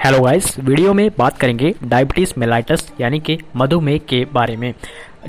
Hello guys, video में बात करेंगे डायबिटीज़ मेलाइटस यानी कि मधुमेह के बारे में।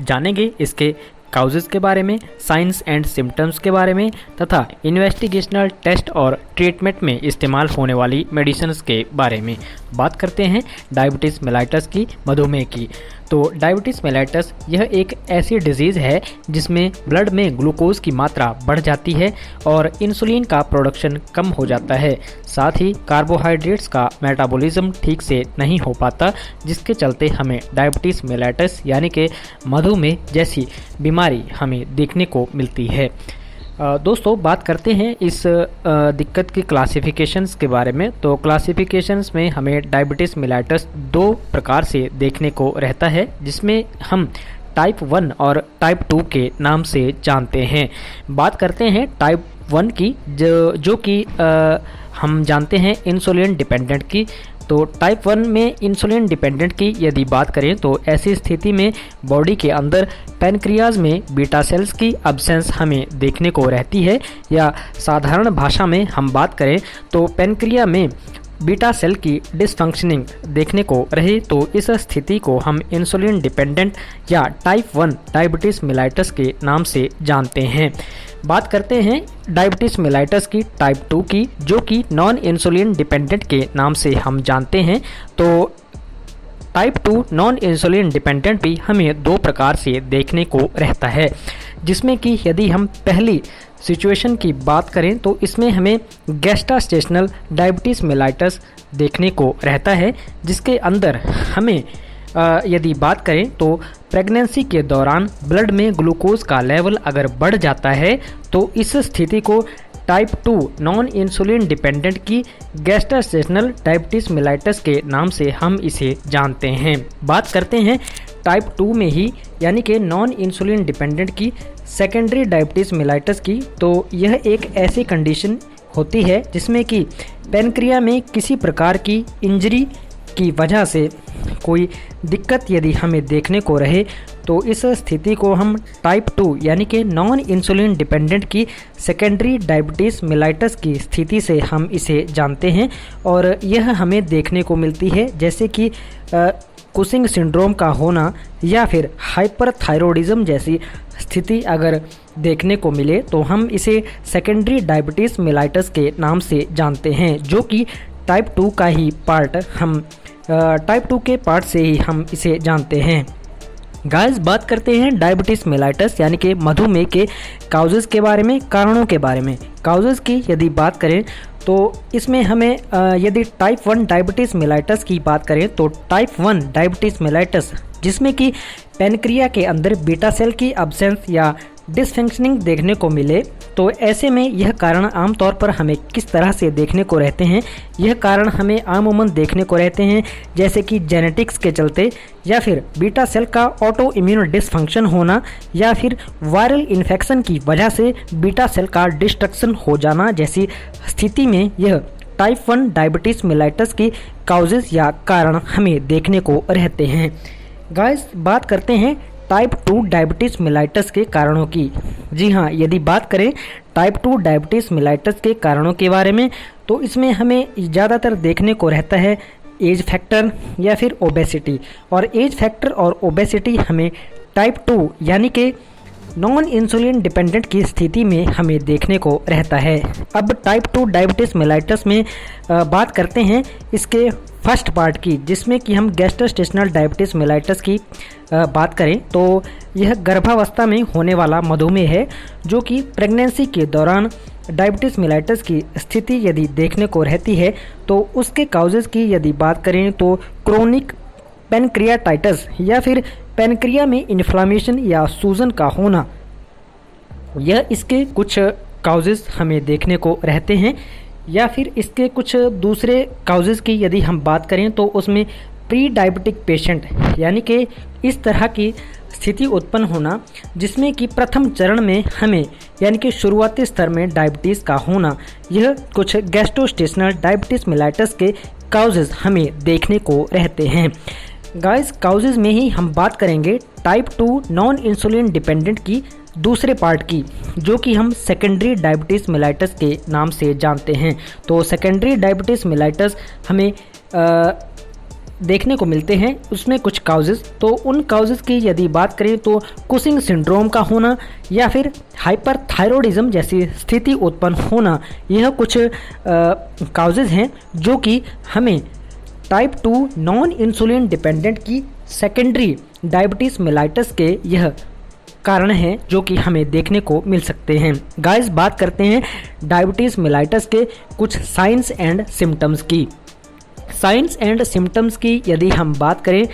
जानेंगे इसके काउजेस के बारे में, साइंस एंड सिम्टम्स के बारे में तथा इन्वेस्टिगेशनल टेस्ट और ट्रीटमेंट में इस्तेमाल होने वाली मेडिसिन्स के बारे में। बात करते हैं डायबिटीज़ मेलाइटस की, मधुमेह की। तो डायबिटीज़ मेलाइटस यह एक ऐसी डिजीज़ है जिसमें ब्लड में ग्लूकोज की मात्रा बढ़ जाती है और इंसुलिन का प्रोडक्शन कम हो जाता है। साथ ही कार्बोहाइड्रेट्स का मेटाबॉलिज्म ठीक से नहीं हो पाता, जिसके चलते हमें डायबिटीज़ मेलाइटस यानी कि मधुमेह जैसी बीमारी हमें देखने को मिलती है। दोस्तों, बात करते हैं इस दिक्कत की क्लासिफिकेशंस के बारे में। तो क्लासिफिकेशंस में हमें डायबिटीज़ मेलाइटस दो प्रकार से देखने को रहता है, जिसमें हम टाइप 1 और टाइप 2 के नाम से जानते हैं। बात करते हैं टाइप 1 की, जो कि हम जानते हैं इंसुलिन डिपेंडेंट की। तो टाइप 1 में इंसुलिन डिपेंडेंट की यदि बात करें तो ऐसी स्थिति में बॉडी के अंदर पैनक्रियाज में बीटा सेल्स की अब्सेंस हमें देखने को रहती है, या साधारण भाषा में हम बात करें तो पैनक्रिया में बीटा सेल की डिसफंक्शनिंग देखने को रहे, तो इस स्थिति को हम इंसुलिन डिपेंडेंट या टाइप 1 डायबिटीज़ मेलाइटस के नाम से जानते हैं। बात करते हैं डायबिटीज़ मेलाइटस की टाइप 2 की, जो कि नॉन इंसुलिन डिपेंडेंट के नाम से हम जानते हैं। तो टाइप 2 नॉन इंसुलिन डिपेंडेंट भी हमें दो प्रकार से देखने को रहता है, जिसमें कि यदि हम पहली सिचुएशन की बात करें तो इसमें हमें गैस्ट्रोस्टेशनल डायबिटीज़ मेलाइटस देखने को रहता है, जिसके अंदर हमें यदि बात करें तो प्रेगनेंसी के दौरान ब्लड में ग्लूकोज का लेवल अगर बढ़ जाता है तो इस स्थिति को टाइप 2 नॉन इंसुलिन डिपेंडेंट की गैस्ट्रोस्टेशनल डायबिटीज़ मेलाइटस के नाम से हम इसे जानते हैं। बात करते हैं टाइप 2 में ही यानी कि नॉन इंसुलिन डिपेंडेंट की सेकेंडरी डायबिटीज़ मेलाइटस की। तो यह एक ऐसी कंडीशन होती है जिसमें कि पैनक्रिया में किसी प्रकार की इंजरी की वजह से कोई दिक्कत यदि हमें देखने को रहे, तो इस स्थिति को हम टाइप 2 यानी कि नॉन इंसुलिन डिपेंडेंट की सेकेंडरी डायबिटीज़ मेलाइटस की स्थिति से हम इसे जानते हैं। और यह हमें देखने को मिलती है जैसे कि कुशिंग सिंड्रोम का होना या फिर हाइपरथायरॉयडिज्म जैसी स्थिति अगर देखने को मिले तो हम इसे सेकेंडरी डायबिटीज़ मेलाइटस के नाम से जानते हैं, जो कि टाइप 2 का ही पार्ट टाइप 2 के पार्ट से ही हम इसे जानते हैं। गाइस, बात करते हैं डायबिटीज़ मेलाइटस यानी कि मधुमेह के काउजेस के बारे में, कारणों के बारे में। काउजेस की यदि बात करें तो इसमें हमें यदि टाइप 1 डायबिटीज़ मेलाइटस की बात करें तो टाइप 1 डायबिटीज़ मेलाइटस जिसमें कि पैनक्रिया के अंदर बीटा सेल की अब्सेंस या डिसफंक्शनिंग देखने को मिले, तो ऐसे में यह कारण आमतौर पर हमें किस तरह से देखने को रहते हैं। यह कारण हमें आमूमन देखने को रहते हैं जैसे कि जेनेटिक्स के चलते, या फिर बीटा सेल का ऑटो इम्यून डिसफंक्शन होना, या फिर वायरल इन्फेक्शन की वजह से बीटा सेल का डिस्ट्रक्शन हो जाना जैसी स्थिति में यह टाइप 1 डायबिटीज़ मेलाइटस की काउजेस या कारण हमें देखने को रहते हैं। गाइस, बात करते हैं टाइप 2 डायबिटीज़ मेलाइटस के कारणों की। जी हाँ, यदि बात करें टाइप 2 डायबिटीज़ मेलाइटस के कारणों के बारे में तो इसमें हमें ज़्यादातर देखने को रहता है एज फैक्टर या फिर ओबेसिटी। और एज फैक्टर और ओबेसिटी हमें टाइप 2 यानी कि नॉन इंसुलिन डिपेंडेंट की स्थिति में हमें देखने को रहता है। अब टाइप 2 डायबिटीज़ मेलाइटस में बात करते हैं इसके फर्स्ट पार्ट की, जिसमें कि हम गैस्ट्रोस्टेशनल डायबिटीज़ मेलाइटस की बात करें तो यह गर्भावस्था में होने वाला मधुमेह है, जो कि प्रेगनेंसी के दौरान डायबिटीज़ मेलाइटस की स्थिति यदि देखने को रहती है तो उसके काउजेस की यदि बात करें तो क्रोनिक पैनक्रियाटाइटिस या फिर पैनक्रिया में इन्फ्लामेशन या सूजन का होना, यह इसके कुछ काउजेस हमें देखने को रहते हैं। या फिर इसके कुछ दूसरे काउजेस की यदि हम बात करें तो उसमें प्री डायबिटिक पेशेंट यानी कि इस तरह की स्थिति उत्पन्न होना जिसमें कि प्रथम चरण में हमें यानी कि शुरुआती स्तर में डायबिटीज़ का होना, यह कुछ गैस्ट्रोस्टेशनल डायबिटीज़ मेलाइटस के काउजेस हमें देखने को रहते हैं। गाइस, काउजेस में ही हम बात करेंगे टाइप 2 नॉन इंसुलिन डिपेंडेंट की दूसरे पार्ट की, जो कि हम सेकेंडरी डायबिटीज़ मेलाइटस के नाम से जानते हैं। तो सेकेंडरी डायबिटीज़ मेलाइटस हमें देखने को मिलते हैं, उसमें कुछ काउजेस। तो उन काउजेस की यदि बात करें तो कुशिंग सिंड्रोम का होना या फिर हाइपरथायरॉयडिज्म जैसी स्थिति उत्पन्न होना, यह कुछ काउजेस हैं जो कि हमें टाइप 2 नॉन इंसुलिन डिपेंडेंट की सेकेंडरी डायबिटीज़ मेलाइटस के यह कारण हैं जो कि हमें देखने को मिल सकते हैं। गाइस, बात करते हैं डायबिटीज़ मेलाइटस के कुछ साइंस एंड सिम्टम्स की। साइंस एंड सिम्टम्स की यदि हम बात करें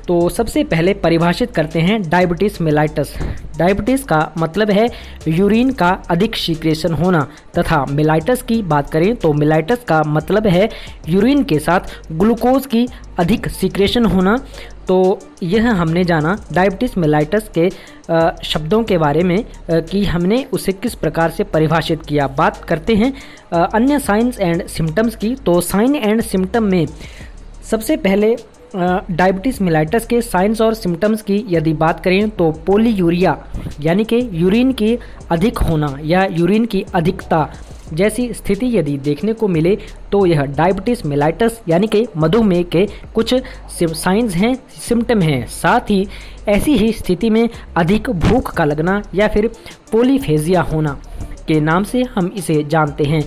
तो सबसे पहले परिभाषित करते हैं डायबिटीज़ मेलाइटस। डायबिटीज़ का मतलब है यूरिन का अधिक सीक्रेशन होना, तथा मेलाइटस की बात करें तो मेलाइटस का मतलब है यूरिन के साथ ग्लूकोज की अधिक सीक्रेशन होना। तो यह हमने जाना डायबिटीज़ मेलाइटस के शब्दों के बारे में कि हमने उसे किस प्रकार से परिभाषित किया। बात करते हैं अन्य साइंस एंड सिम्टम्स की। तो साइन एंड सिम्टम में सबसे पहले डायबिटीज़ मेलाइटस के साइंस और सिम्टम्स की यदि बात करें तो पोलीयूरिया यानी कि यूरिन की अधिक होना या यूरिन की अधिकता जैसी स्थिति यदि देखने को मिले तो यह डायबिटीज़ मेलाइटस यानी कि मधुमेह के कुछ साइंस हैं, सिम्टम हैं। साथ ही ऐसी ही स्थिति में अधिक भूख का लगना या फिर पोलीफेजिया होना के नाम से हम इसे जानते हैं।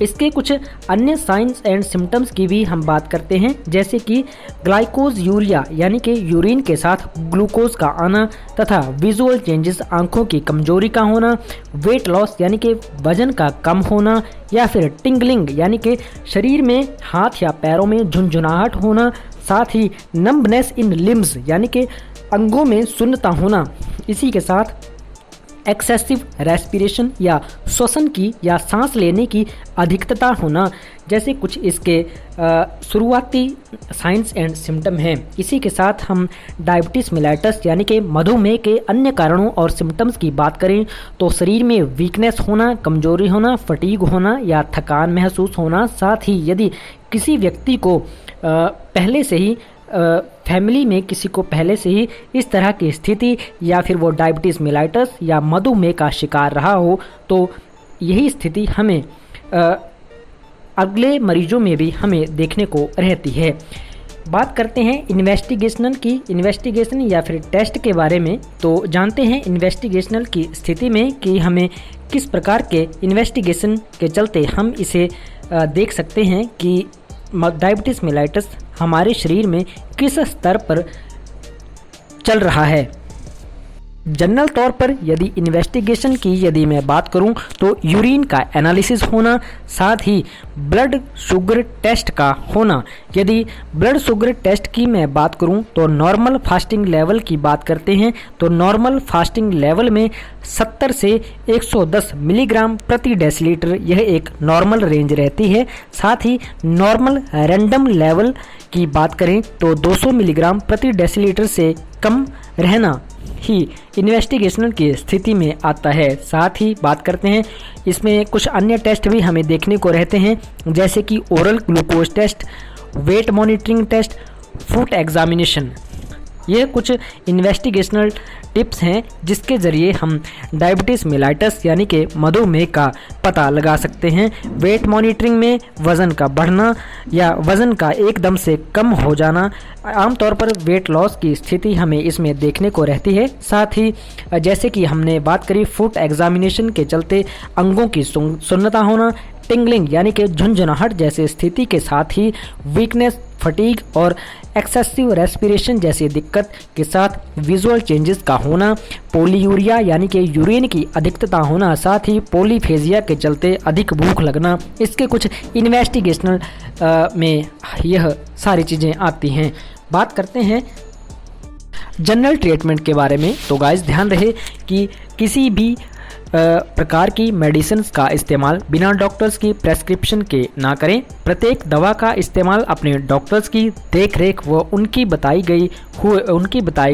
इसके कुछ अन्य साइंस एंड सिम्टम्स की भी हम बात करते हैं, जैसे कि ग्लाइकोज यूरिया यानी कि यूरिन के साथ ग्लूकोज का आना, तथा विजुअल चेंजेस आंखों की कमजोरी का होना, वेट लॉस यानी कि वजन का कम होना, या फिर टिंगलिंग यानी कि शरीर में हाथ या पैरों में झुंझुनाहट होना, साथ ही नम्बनेस इन लिम्स यानी कि अंगों में सुन्नता होना। इसी के साथ एक्सेसिव रेस्पिरेशन या श्वसन की या सांस लेने की अधिकता होना जैसे कुछ इसके शुरुआती साइंस एंड सिम्टम हैं। इसी के साथ हम डायबिटीज़ मेलाइटस यानी कि मधुमेह के अन्य कारणों और सिम्टम्स की बात करें तो शरीर में वीकनेस होना, कमजोरी होना, फटीग होना या थकान महसूस होना। साथ ही यदि किसी व्यक्ति को पहले से ही फैमिली में किसी को पहले से ही इस तरह की स्थिति या फिर वो डायबिटीज़ मेलाइटस या मधुमेह का शिकार रहा हो तो यही स्थिति हमें अगले मरीजों में भी हमें देखने को रहती है। बात करते हैं इन्वेस्टिगेशन या फिर टेस्ट के बारे में। तो जानते हैं इन्वेस्टिगेशनल की स्थिति में कि हमें किस प्रकार के इन्वेस्टिगेशन के चलते हम इसे देख सकते हैं कि डायबिटीज़ मेलाइटस हमारे शरीर में किस स्तर पर चल रहा है। जनरल तौर पर यदि इन्वेस्टिगेशन की यदि मैं बात करूं तो यूरिन का एनालिसिस होना, साथ ही ब्लड शुगर टेस्ट का होना। यदि ब्लड शुगर टेस्ट की मैं बात करूं तो नॉर्मल फास्टिंग लेवल की बात करते हैं तो नॉर्मल फास्टिंग लेवल में 70 से 110 मिलीग्राम प्रति डेसीलीटर यह एक नॉर्मल रेंज रहती है। साथ ही नॉर्मल रैंडम लेवल की बात करें तो 200 मिलीग्राम प्रति डेसीलीटर से कम रहना ही इन्वेस्टिगेशनल की स्थिति में आता है। साथ ही बात करते हैं इसमें कुछ अन्य टेस्ट भी हमें देखने को रहते हैं, जैसे कि oral glucose test, weight monitoring test, food examination. ये कुछ इन्वेस्टिगेशनल टिप्स हैं जिसके ज़रिए हम डायबिटीज़ मेलाइटस यानी कि मधुमेह का पता लगा सकते हैं। वेट मॉनिटरिंग में वज़न का बढ़ना या वज़न का एकदम से कम हो जाना, आमतौर पर वेट लॉस की स्थिति हमें इसमें देखने को रहती है। साथ ही जैसे कि हमने बात करी फूड एग्जामिनेशन के चलते अंगों की सुन्नता होना, टिंगलिंग यानी कि झुंझुनाहट जैसे स्थिति के साथ ही वीकनेस, फटीग और एक्सेसिव रेस्पिरेशन जैसी दिक्कत के साथ विजुअल चेंजेस का होना, पोलीयूरिया यानी कि यूरिन की अधिकता होना, साथ ही पोलीफेजिया के चलते अधिक भूख लगना। इसके कुछ इन्वेस्टिगेशनल में यह सारी चीज़ें आती हैं। बात करते हैं जनरल ट्रीटमेंट के बारे में। तो गाइस ध्यान रहे कि किसी भी प्रकार की मेडिसिन का इस्तेमाल बिना डॉक्टर्स की प्रेस्क्रिप्शन के ना करें। प्रत्येक दवा का इस्तेमाल अपने डॉक्टर्स की देखरेख व उनकी बताई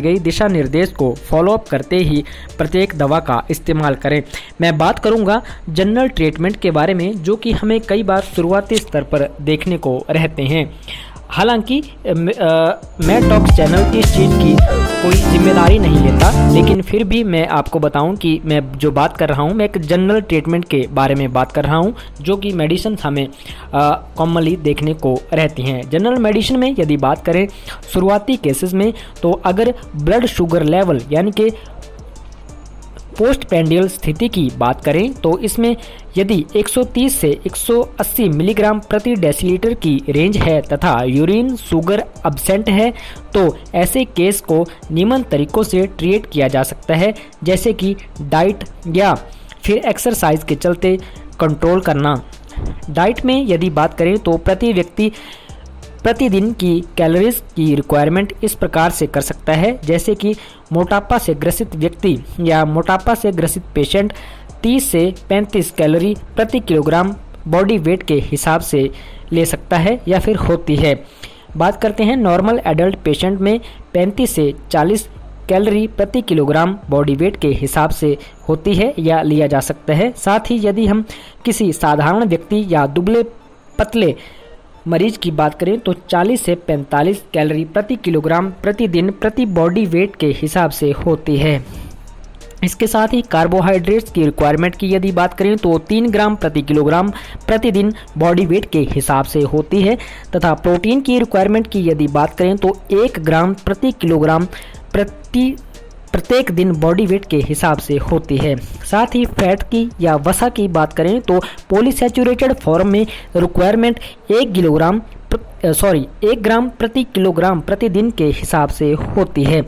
गई दिशा निर्देश को फॉलोअप करते ही प्रत्येक दवा का इस्तेमाल करें। मैं बात करूंगा जनरल ट्रीटमेंट के बारे में, जो कि हमें कई बार शुरुआती स्तर पर देखने को रहते हैं। हालांकि मैं टॉक्स चैनल इस चीज़ की कोई जिम्मेदारी नहीं लेता, लेकिन फिर भी मैं आपको बताऊं कि मैं जो बात कर रहा हूं मैं एक जनरल ट्रीटमेंट के बारे में बात कर रहा हूं, जो कि मेडिसिन हमें कॉमनली देखने को रहती हैं। जनरल मेडिसिन में यदि बात करें शुरुआती केसेस में, तो अगर ब्लड शुगर लेवल यानी कि पोस्ट पेंडियल स्थिति की बात करें तो इसमें यदि 130 से 180 मिलीग्राम प्रति डेसीलीटर की रेंज है तथा यूरिन शुगर अब्सेंट है, तो ऐसे केस को निम्न तरीकों से ट्रीट किया जा सकता है, जैसे कि डाइट या फिर एक्सरसाइज के चलते कंट्रोल करना। डाइट में यदि बात करें तो प्रति व्यक्ति प्रतिदिन की कैलोरीज की रिक्वायरमेंट इस प्रकार से कर सकता है, जैसे कि मोटापा से ग्रसित व्यक्ति या मोटापा से ग्रसित पेशेंट 30 से 35 कैलोरी प्रति किलोग्राम बॉडी वेट के हिसाब से ले सकता है या फिर होती है। बात करते हैं नॉर्मल एडल्ट पेशेंट में 35 से 40 कैलोरी प्रति किलोग्राम बॉडी वेट के हिसाब से होती है या लिया जा सकता है। साथ ही यदि हम किसी साधारण व्यक्ति या दुबले पतले मरीज की बात करें तो 40 से 45 कैलोरी प्रति किलोग्राम प्रतिदिन प्रति बॉडी वेट के हिसाब से होती है। इसके साथ ही कार्बोहाइड्रेट्स की रिक्वायरमेंट की यदि बात करें तो 3 ग्राम प्रति किलोग्राम प्रतिदिन बॉडी वेट के हिसाब से होती है, तथा प्रोटीन की रिक्वायरमेंट की यदि बात करें तो 1 ग्राम प्रति किलोग्राम प्रत्येक दिन बॉडी वेट के हिसाब से होती है। साथ ही फैट की या वसा की बात करें तो पॉलीसैचुरेटेड फॉर्म में रिक्वायरमेंट 1 ग्राम प्रति किलोग्राम प्रतिदिन के हिसाब से होती है।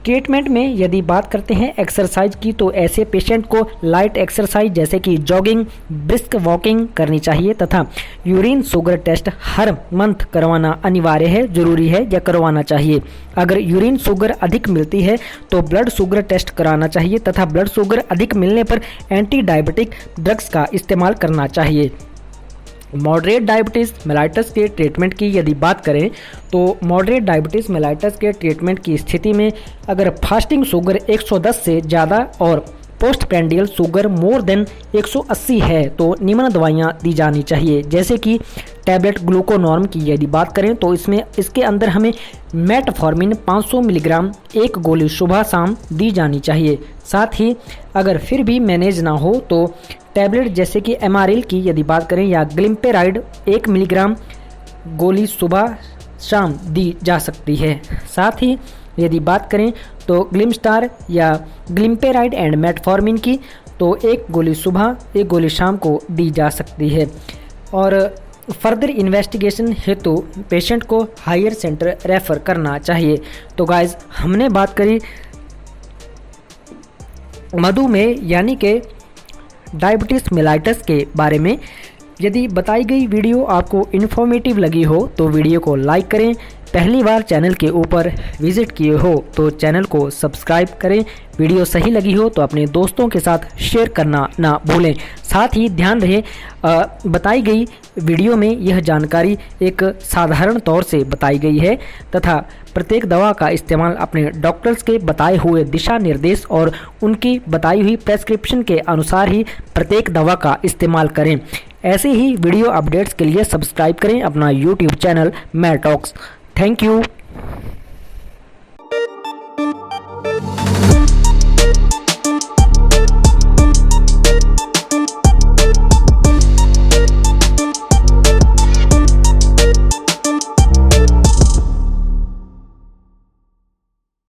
ट्रीटमेंट में यदि बात करते हैं एक्सरसाइज की, तो ऐसे पेशेंट को लाइट एक्सरसाइज जैसे कि जॉगिंग, ब्रिस्क वॉकिंग करनी चाहिए तथा यूरिन शुगर टेस्ट हर मंथ करवाना अनिवार्य है, जरूरी है या करवाना चाहिए। अगर यूरिन शुगर अधिक मिलती है तो ब्लड शुगर टेस्ट कराना चाहिए तथा ब्लड शुगर अधिक मिलने पर एंटी डायबिटिक ड्रग्स का इस्तेमाल करना चाहिए। मॉडरेट डायबिटीज़ मेलाइटस के ट्रीटमेंट की यदि बात करें तो मॉडरेट डायबिटीज़ मेलाइटस के ट्रीटमेंट की स्थिति में अगर फास्टिंग शुगर 110 से ज़्यादा और post prandial sugar more than 180 है तो निम्न दवाइयाँ दी जानी चाहिए, जैसे कि टैबलेट ग्लूकोनॉर्म की यदि बात करें तो इसके अंदर हमें मेटफॉर्मिन 500 मिलीग्राम एक गोली सुबह शाम दी जानी चाहिए। साथ ही अगर फिर भी मैनेज ना हो तो टैबलेट जैसे कि एमारिल की यदि बात करें या ग्लिम्पेराइड 1 मिलीग्राम गोली सुबह शाम दी जा सकती है। साथ ही यदि बात करें तो ग्लिमस्टार या ग्लिम्पेराइड एंड मेटफॉर्मिन की तो 1 गोली सुबह 1 गोली शाम को दी जा सकती है। और फर्दर इन्वेस्टिगेशन हेतु पेशेंट को हायर सेंटर रेफर करना चाहिए। तो गाइज हमने बात करी मधुमेह यानी कि डायबिटीज़ मेलाइटस के बारे में। यदि बताई गई वीडियो आपको इन्फॉर्मेटिव लगी हो तो वीडियो को लाइक करें। पहली बार चैनल के ऊपर विजिट किए हो तो चैनल को सब्सक्राइब करें। वीडियो सही लगी हो तो अपने दोस्तों के साथ शेयर करना ना भूलें। साथ ही ध्यान रहे बताई गई वीडियो में यह जानकारी एक साधारण तौर से बताई गई है तथा प्रत्येक दवा का इस्तेमाल अपने डॉक्टर्स के बताए हुए दिशा निर्देश और उनकी बताई हुई प्रेस्क्रिप्शन के अनुसार ही प्रत्येक दवा का इस्तेमाल करें। ऐसे ही वीडियो अपडेट्स के लिए सब्सक्राइब करें अपना यूट्यूब चैनल मैटॉक्स। Thank you.